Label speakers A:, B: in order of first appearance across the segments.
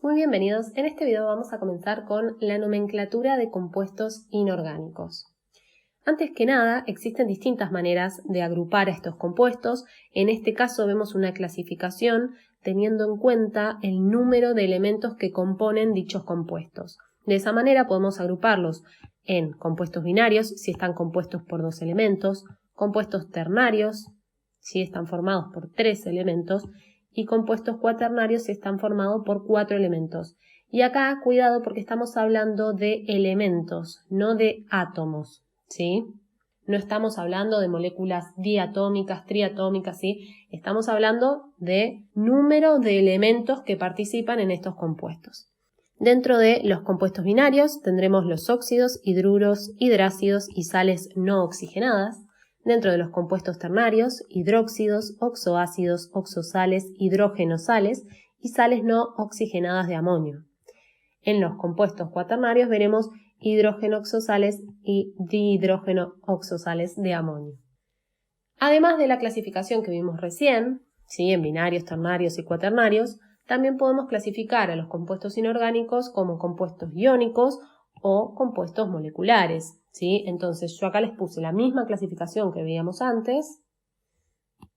A: Muy bienvenidos. En este video vamos a comenzar con la nomenclatura de compuestos inorgánicos. Antes que nada, existen distintas maneras de agrupar a estos compuestos. En este caso vemos una clasificación teniendo en cuenta el número de elementos que componen dichos compuestos. De esa manera podemos agruparlos en compuestos binarios, si están compuestos por 2 elementos, compuestos ternarios, si están formados por 3 elementos, y compuestos cuaternarios si están formados por 4 elementos. Y acá, cuidado, porque estamos hablando de elementos, no de átomos, ¿sí? No estamos hablando de moléculas diatómicas, triatómicas, ¿sí? Estamos hablando de número de elementos que participan en estos compuestos. Dentro de los compuestos binarios tendremos los óxidos, hidruros, hidrácidos y sales no oxigenadas. Dentro de los compuestos ternarios, hidróxidos, oxoácidos, oxosales, hidrógenosales y sales no oxigenadas de amonio. En los compuestos cuaternarios veremos hidrógeno-oxosales y dihidrógeno-oxosales de amonio. Además de la clasificación que vimos recién, ¿sí? En binarios, ternarios y cuaternarios, también podemos clasificar a los compuestos inorgánicos como compuestos iónicos o compuestos moleculares, ¿sí? Entonces yo acá les puse la misma clasificación que veíamos antes,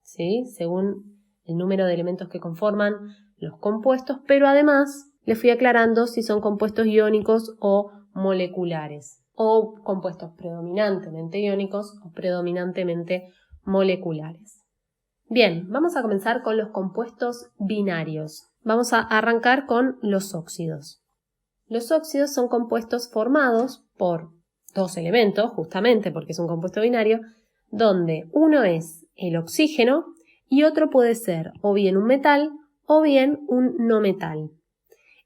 A: ¿sí? Según el número de elementos que conforman los compuestos, pero además les fui aclarando si son compuestos iónicos o moleculares, o compuestos predominantemente iónicos o predominantemente moleculares. Bien, vamos a comenzar con los compuestos binarios. Vamos a arrancar con los óxidos. Los óxidos son compuestos formados por 2 elementos, justamente porque es un compuesto binario, donde uno es el oxígeno y otro puede ser o bien un metal o bien un no metal.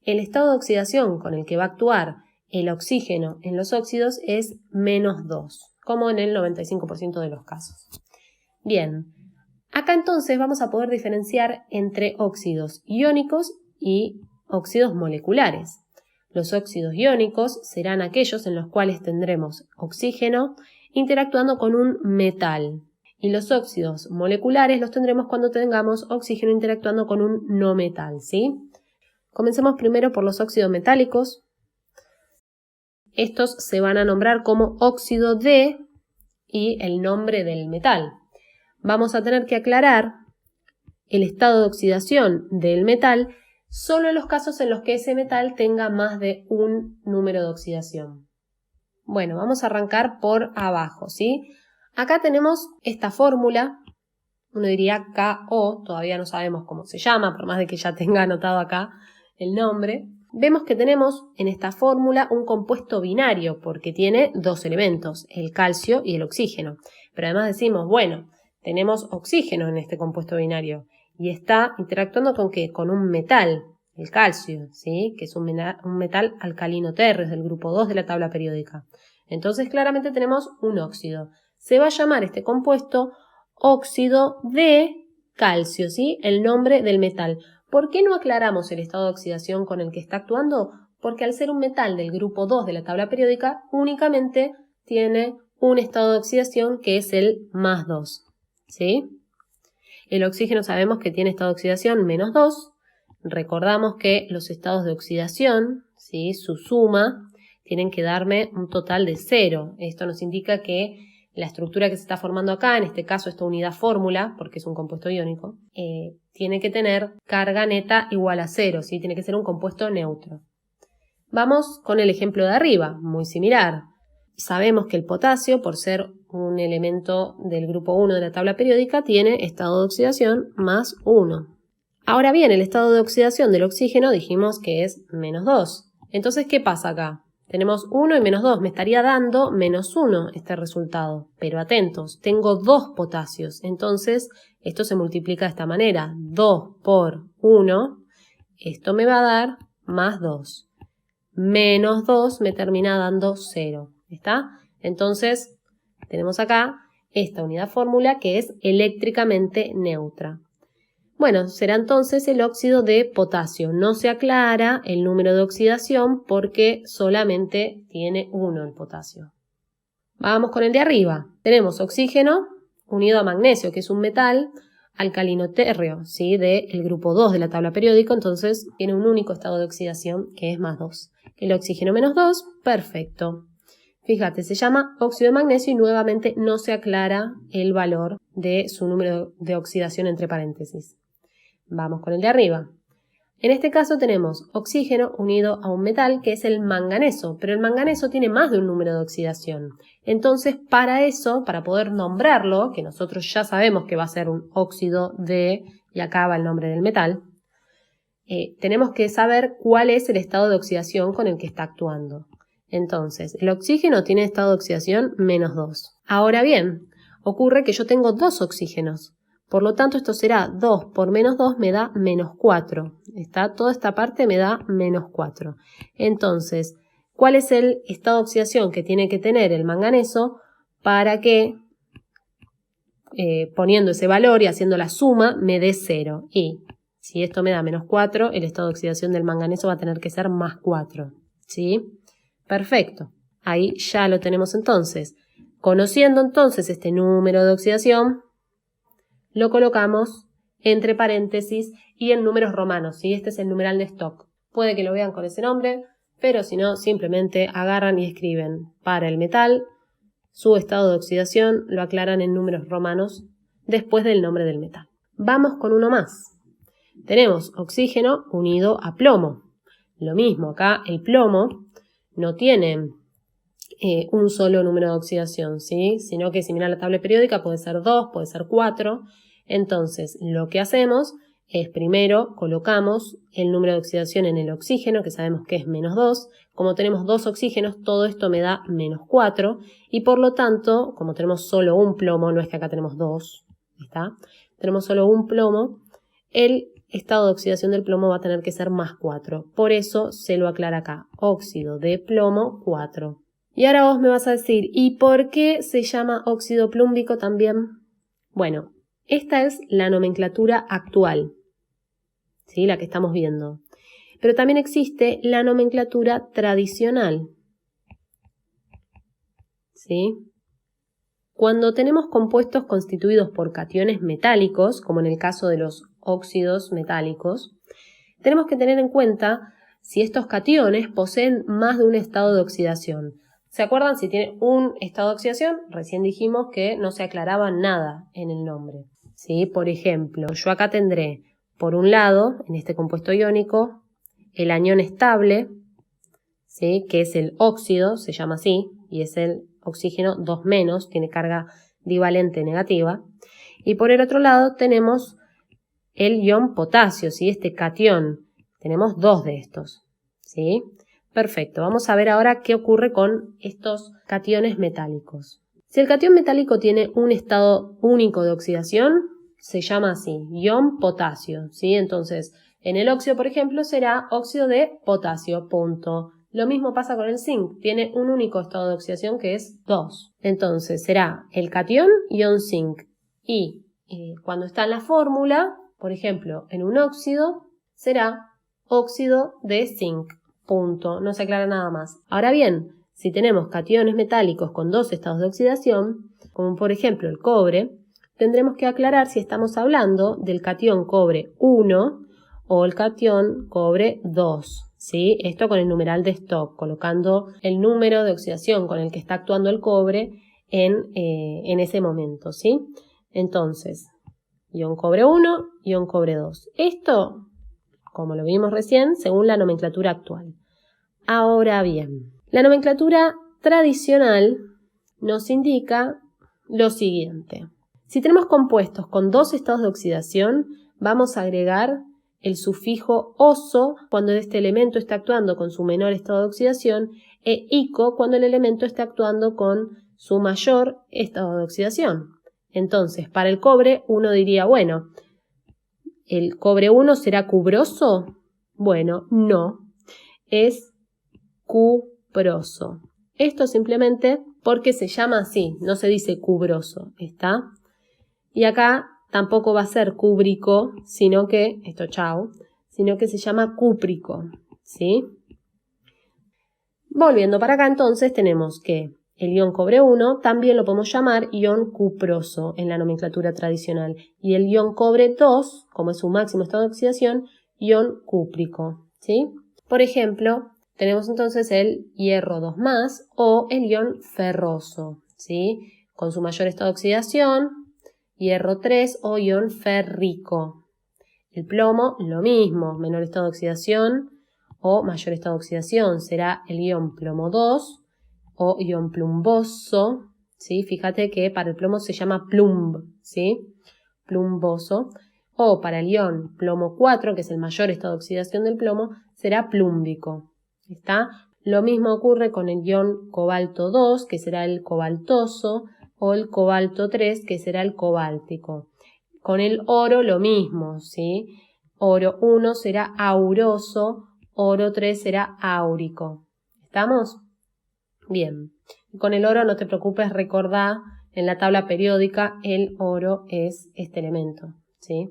A: El estado de oxidación con el que va a actuar el oxígeno en los óxidos es -2, como en el 95% de los casos. Bien, acá entonces vamos a poder diferenciar entre óxidos iónicos y óxidos moleculares. Los óxidos iónicos serán aquellos en los cuales tendremos oxígeno interactuando con un metal. Y los óxidos moleculares los tendremos cuando tengamos oxígeno interactuando con un no metal, ¿sí? Comencemos primero por los óxidos metálicos. Estos se van a nombrar como óxido de y el nombre del metal. Vamos a tener que aclarar el estado de oxidación del metal solo en los casos en los que ese metal tenga más de un número de oxidación. Bueno, vamos a arrancar por abajo, ¿sí? Acá tenemos esta fórmula, uno diría KO, todavía no sabemos cómo se llama, por más de que ya tenga anotado acá el nombre. Vemos que tenemos en esta fórmula un compuesto binario porque tiene 2 elementos, el calcio y el oxígeno. Pero además decimos, bueno, tenemos oxígeno en este compuesto binario y está interactuando con ¿qué? Con un metal, el calcio, ¿sí? Que es un metal alcalino terrestre del grupo 2 de la tabla periódica. Entonces claramente tenemos un óxido. Se va a llamar este compuesto óxido de calcio, ¿sí? El nombre del metal. ¿Por qué no aclaramos el estado de oxidación con el que está actuando? Porque al ser un metal del grupo 2 de la tabla periódica, únicamente tiene un estado de oxidación que es el +2, ¿sí? El oxígeno sabemos que tiene estado de oxidación -2. Recordamos que los estados de oxidación, ¿sí? Su suma, tienen que darme un total de 0. Esto nos indica que la estructura que se está formando acá, en este caso esta unidad fórmula, porque es un compuesto iónico, tiene que tener carga neta igual a 0, ¿sí? Tiene que ser un compuesto neutro. Vamos con el ejemplo de arriba, muy similar. Sabemos que el potasio, por ser un elemento del grupo 1 de la tabla periódica, tiene estado de oxidación +1. Ahora bien, el estado de oxidación del oxígeno dijimos que es -2. Entonces, ¿qué pasa acá? Tenemos 1 y -2, me estaría dando -1 este resultado. Pero atentos, tengo 2 potasios, entonces esto se multiplica de esta manera. 2 por 1, esto me va a dar +2. -2 me termina dando 0. ¿Está? Entonces, tenemos acá esta unidad fórmula que es eléctricamente neutra. Bueno, será entonces el óxido de potasio. No se aclara el número de oxidación porque solamente tiene 1 el potasio. Vamos con el de arriba. Tenemos oxígeno unido a magnesio, que es un metal alcalino térreo, ¿sí? Del grupo 2 de la tabla periódica, entonces tiene un único estado de oxidación que es +2. El oxígeno -2, perfecto. Fíjate, se llama óxido de magnesio y nuevamente no se aclara el valor de su número de oxidación entre paréntesis. Vamos con el de arriba. En este caso tenemos oxígeno unido a un metal que es el manganeso, pero el manganeso tiene más de un número de oxidación. Entonces, para eso, para poder nombrarlo, que nosotros ya sabemos que va a ser un óxido de, y acá va el nombre del metal, tenemos que saber cuál es el estado de oxidación con el que está actuando. Entonces, el oxígeno tiene estado de oxidación -2. Ahora bien, ocurre que yo tengo dos oxígenos. Por lo tanto, esto será 2 por -2 me da -4. Toda esta parte me da -4. Entonces, ¿cuál es el estado de oxidación que tiene que tener el manganeso para que, poniendo ese valor y haciendo la suma, me dé 0? Y si esto me da -4, el estado de oxidación del manganeso va a tener que ser +4. ¿Sí? Perfecto. Ahí ya lo tenemos entonces. Conociendo entonces este número de oxidación, lo colocamos entre paréntesis y en números romanos, ¿sí? Este es el numeral de stock. Puede que lo vean con ese nombre, pero si no, simplemente agarran y escriben para el metal su estado de oxidación, lo aclaran en números romanos después del nombre del metal. Vamos con uno más. Tenemos oxígeno unido a plomo. Lo mismo, acá el plomo no tiene un solo número de oxidación, ¿sí? Sino que si miran la tabla periódica puede ser 2, puede ser 4. Entonces, lo que hacemos es primero colocamos el número de oxidación en el oxígeno, que sabemos que es -2. Como tenemos dos oxígenos, todo esto me da -4. Y por lo tanto, como tenemos solo un plomo, no es que acá tenemos dos, ¿está? Tenemos solo un plomo, el estado de oxidación del plomo va a tener que ser +4. Por eso se lo aclara acá, óxido de plomo 4. Y ahora vos me vas a decir, ¿y por qué se llama óxido plúmbico también? Bueno, esta es la nomenclatura actual, ¿sí? La que estamos viendo. Pero también existe la nomenclatura tradicional, ¿sí? Cuando tenemos compuestos constituidos por cationes metálicos, como en el caso de los óxidos metálicos, tenemos que tener en cuenta si estos cationes poseen más de un estado de oxidación. ¿Se acuerdan? Si tiene un estado de oxidación, recién dijimos que no se aclaraba nada en el nombre, ¿sí? Por ejemplo, yo acá tendré, por un lado, en este compuesto iónico, el anión estable, ¿sí? Que es el óxido, se llama así, y es el oxígeno 2-, tiene carga divalente negativa. Y por el otro lado tenemos el ion potasio, ¿sí? Este catión. Tenemos dos de estos, ¿sí? Perfecto, vamos a ver ahora qué ocurre con estos cationes metálicos. Si el catión metálico tiene un estado único de oxidación, se llama así, ion potasio, ¿sí? Entonces, en el óxido, por ejemplo, será óxido de potasio, punto. Lo mismo pasa con el zinc, tiene un único estado de oxidación que es 2. Entonces, será el catión ion zinc. Y cuando está en la fórmula, por ejemplo, en un óxido, será óxido de zinc. Punto, no se aclara nada más. Ahora bien, si tenemos cationes metálicos con dos estados de oxidación, como por ejemplo el cobre, tendremos que aclarar si estamos hablando del catión cobre 1 o el catión cobre 2, ¿sí? Esto con el numeral de Stock, colocando el número de oxidación con el que está actuando el cobre en ese momento, ¿sí? Entonces, ion cobre 1, ion cobre 2. Esto, como lo vimos recién, según la nomenclatura actual. Ahora bien, la nomenclatura tradicional nos indica lo siguiente. Si tenemos compuestos con dos estados de oxidación, vamos a agregar el sufijo oso cuando este elemento está actuando con su menor estado de oxidación e ico cuando el elemento está actuando con su mayor estado de oxidación. Entonces, para el cobre uno diría, bueno, ¿el cobre 1 será cubroso? Bueno, no, es cuproso. Esto simplemente porque se llama así, no se dice cubroso, ¿está? Y acá tampoco va a ser cúbrico, sino que, sino que se llama cúprico, ¿sí? Volviendo para acá entonces tenemos que el ion cobre 1, también lo podemos llamar ion cuproso en la nomenclatura tradicional. Y el ion cobre 2, como es su máximo estado de oxidación, ion cúprico, ¿sí? Por ejemplo, tenemos entonces el hierro 2+, o el ion ferroso, ¿sí? Con su mayor estado de oxidación, hierro 3 o ion férrico. El plomo, lo mismo, menor estado de oxidación o mayor estado de oxidación, será el ion plomo 2 o ion plumboso, ¿sí? Fíjate que para el plomo se llama plumb, ¿sí? Plumboso. O para el ion plomo 4, que es el mayor estado de oxidación del plomo, será plúmbico. ¿Está? Lo mismo ocurre con el ion cobalto 2, que será el cobaltoso, o el cobalto 3, que será el cobáltico. Con el oro lo mismo, ¿sí? Oro 1 será auroso, oro 3 será áurico. ¿Estamos? Bien. Con el oro no te preocupes, recordá, en la tabla periódica el oro es este elemento, ¿sí?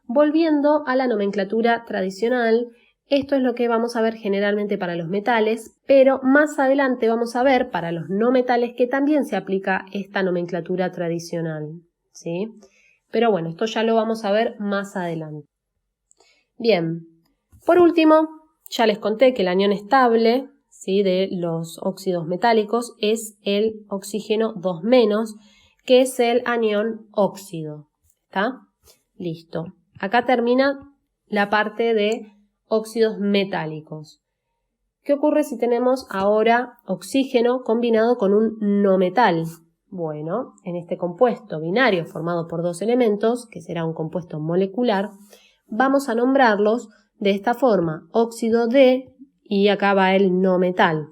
A: Volviendo a la nomenclatura tradicional, esto es lo que vamos a ver generalmente para los metales, pero más adelante vamos a ver para los no metales que también se aplica esta nomenclatura tradicional, ¿sí? Pero bueno, esto ya lo vamos a ver más adelante. Bien, por último, ya les conté que el anión estable, ¿sí?, de los óxidos metálicos es el oxígeno 2-, que es el anión óxido. ¿Está? Listo. Acá termina la parte de óxidos metálicos. ¿Qué ocurre si tenemos ahora oxígeno combinado con un no metal? Bueno, en este compuesto binario formado por dos elementos, que será un compuesto molecular, vamos a nombrarlos de esta forma, óxido de, y acá va el no metal.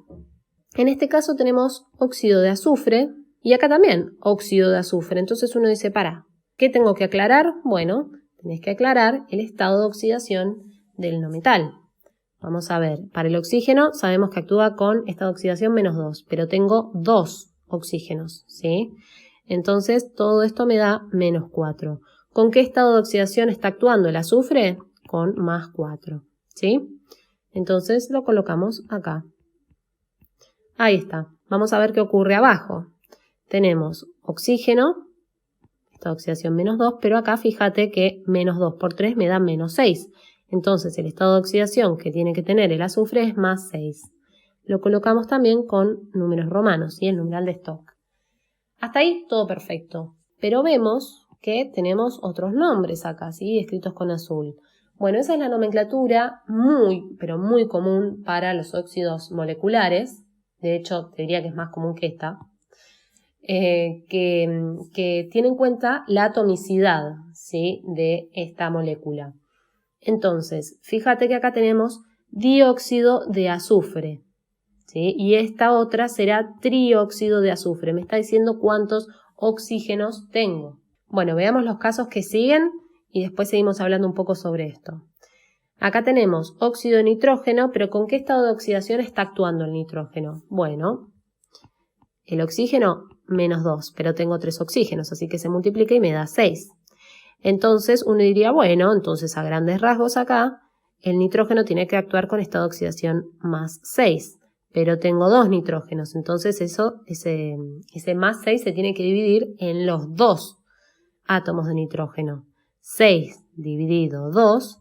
A: En este caso tenemos óxido de azufre y acá también óxido de azufre. Entonces uno dice, pará, ¿qué tengo que aclarar? Bueno, tenés que aclarar el estado de oxidación del no metal. Vamos a ver, para el oxígeno sabemos que actúa con estado de oxidación -2, pero tengo 2 oxígenos, ¿sí? Entonces todo esto me da -4. ¿Con qué estado de oxidación está actuando el azufre? Con +4, ¿sí? Entonces lo colocamos acá. Ahí está. Vamos a ver qué ocurre abajo. Tenemos oxígeno, estado de oxidación -2, pero acá fíjate que -2 por 3 me da -6. Entonces el estado de oxidación que tiene que tener el azufre es +6. Lo colocamos también con números romanos y el numeral de Stock. Hasta ahí todo perfecto. Pero vemos que tenemos otros nombres acá, ¿sí?, escritos con azul. Bueno, esa es la nomenclatura muy, pero muy común para los óxidos moleculares. De hecho, te diría que es más común que esta. Que tiene en cuenta la atomicidad, ¿sí?, de esta molécula. Entonces, fíjate que acá tenemos dióxido de azufre, ¿sí?, y esta otra será trióxido de azufre. Me está diciendo cuántos oxígenos tengo. Bueno, veamos los casos que siguen y después seguimos hablando un poco sobre esto. Acá tenemos óxido de nitrógeno, pero ¿con qué estado de oxidación está actuando el nitrógeno? Bueno, el oxígeno -2, pero tengo 3 oxígenos, así que se multiplica y me da 6. Entonces uno diría, bueno, entonces a grandes rasgos acá, el nitrógeno tiene que actuar con estado de oxidación +6, pero tengo 2 nitrógenos, entonces ese +6 se tiene que dividir en los 2 átomos de nitrógeno. 6 dividido 2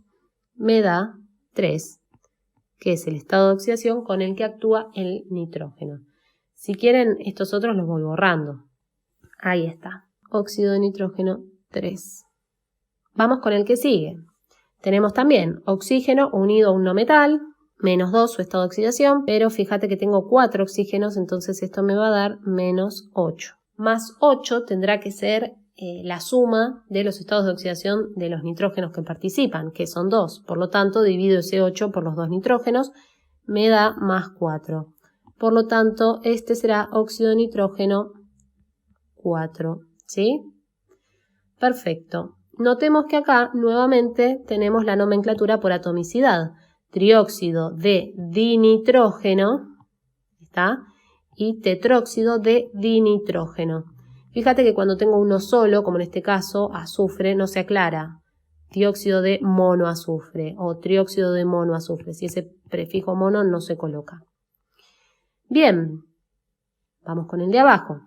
A: me da 3, que es el estado de oxidación con el que actúa el nitrógeno. Si quieren, estos otros los voy borrando. Ahí está. Óxido de nitrógeno 3. Vamos con el que sigue. Tenemos también oxígeno unido a un no metal, -2 su estado de oxidación, pero fíjate que tengo 4 oxígenos, entonces esto me va a dar -8. Más 8 tendrá que ser la suma de los estados de oxidación de los nitrógenos que participan, que son 2. Por lo tanto, divido ese 8 por los 2 nitrógenos, me da +4. Por lo tanto, este será óxido de nitrógeno 4, ¿sí? Perfecto. Notemos que acá nuevamente tenemos la nomenclatura por atomicidad. Trióxido de dinitrógeno, ¿está? Y tetróxido de dinitrógeno. Fíjate que cuando tengo uno solo, como en este caso, azufre, no se aclara. Dióxido de monoazufre o trióxido de monoazufre. Si ese prefijo mono no se coloca. Bien. Vamos con el de abajo.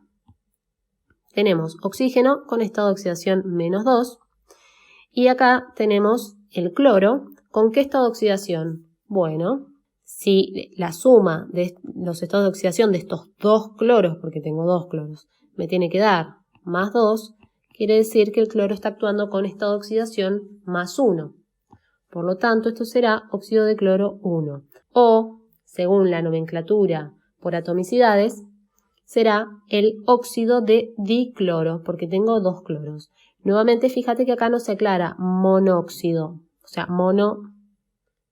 A: Tenemos oxígeno con estado de oxidación -2 y acá tenemos el cloro. ¿Con qué estado de oxidación? Bueno, si la suma de los estados de oxidación de estos dos cloros, porque tengo dos cloros, me tiene que dar +2, quiere decir que el cloro está actuando con estado de oxidación +1. Por lo tanto, esto será óxido de cloro 1. O, según la nomenclatura por atomicidades, será el óxido de dicloro, porque tengo dos cloros. Nuevamente, fíjate que acá no se aclara monóxido, o sea, mono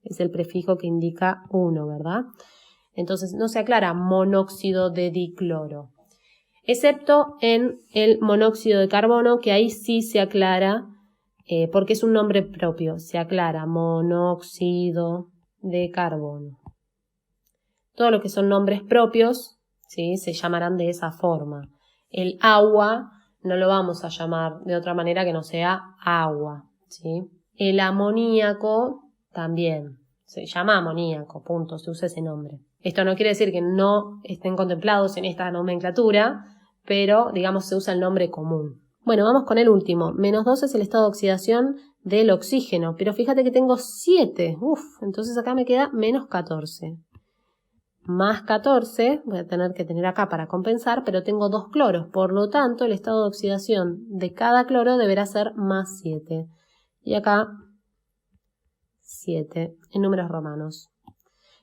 A: es el prefijo que indica 1, ¿verdad? Entonces, no se aclara monóxido de dicloro, excepto en el monóxido de carbono, que ahí sí se aclara, porque es un nombre propio, se aclara monóxido de carbono. Todo lo que son nombres propios, ¿sí?, se llamarán de esa forma. El agua no lo vamos a llamar de otra manera que no sea agua, ¿sí? El amoníaco también se llama amoníaco, punto, se usa ese nombre. Esto no quiere decir que no estén contemplados en esta nomenclatura, pero digamos se usa el nombre común. Bueno, vamos con el último. -2 es el estado de oxidación del oxígeno, pero fíjate que tengo 7. Entonces acá me queda -14. +14, voy a tener que tener acá para compensar, pero tengo dos cloros, por lo tanto el estado de oxidación de cada cloro deberá ser +7. Y acá 7 en números romanos.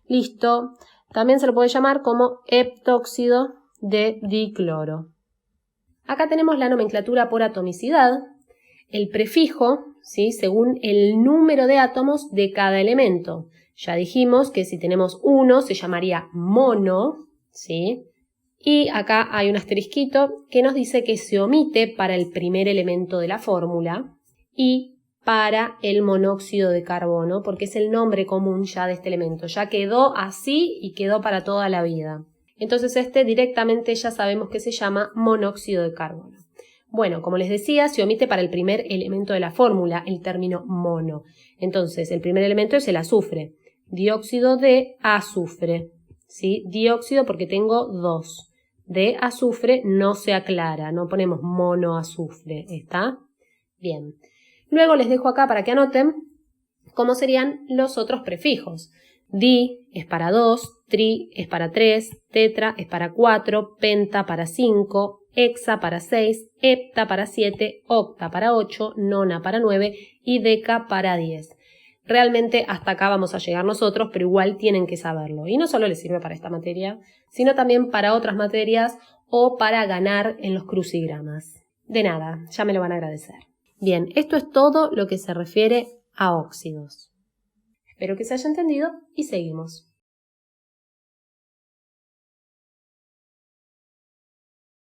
A: Listo. También se lo puede llamar como heptóxido de dicloro. Acá tenemos la nomenclatura por atomicidad, el prefijo, ¿sí?, según el número de átomos de cada elemento. Ya dijimos que si tenemos 1 se llamaría mono, ¿sí? Y acá hay un asterisquito que nos dice que se omite para el primer elemento de la fórmula y para el monóxido de carbono, porque es el nombre común ya de este elemento. Ya quedó así y quedó para toda la vida. Entonces este directamente ya sabemos que se llama monóxido de carbono. Bueno, como les decía, se omite para el primer elemento de la fórmula el término mono. Entonces, el primer elemento es el azufre. Dióxido de azufre, ¿sí? Dióxido porque tengo 2. De azufre no se aclara, no ponemos monoazufre, ¿está? Bien. Luego les dejo acá para que anoten cómo serían los otros prefijos. Di es para 2, tri es para 3, tetra es para 4, penta para 5, hexa para 6, hepta para 7, octa para 8, nona para 9 y deca para 10. Realmente hasta acá vamos a llegar nosotros, pero igual tienen que saberlo. Y no solo les sirve para esta materia, sino también para otras materias o para ganar en los crucigramas. De nada, ya me lo van a agradecer. Bien, esto es todo lo que se refiere a óxidos. Espero que se haya entendido y seguimos.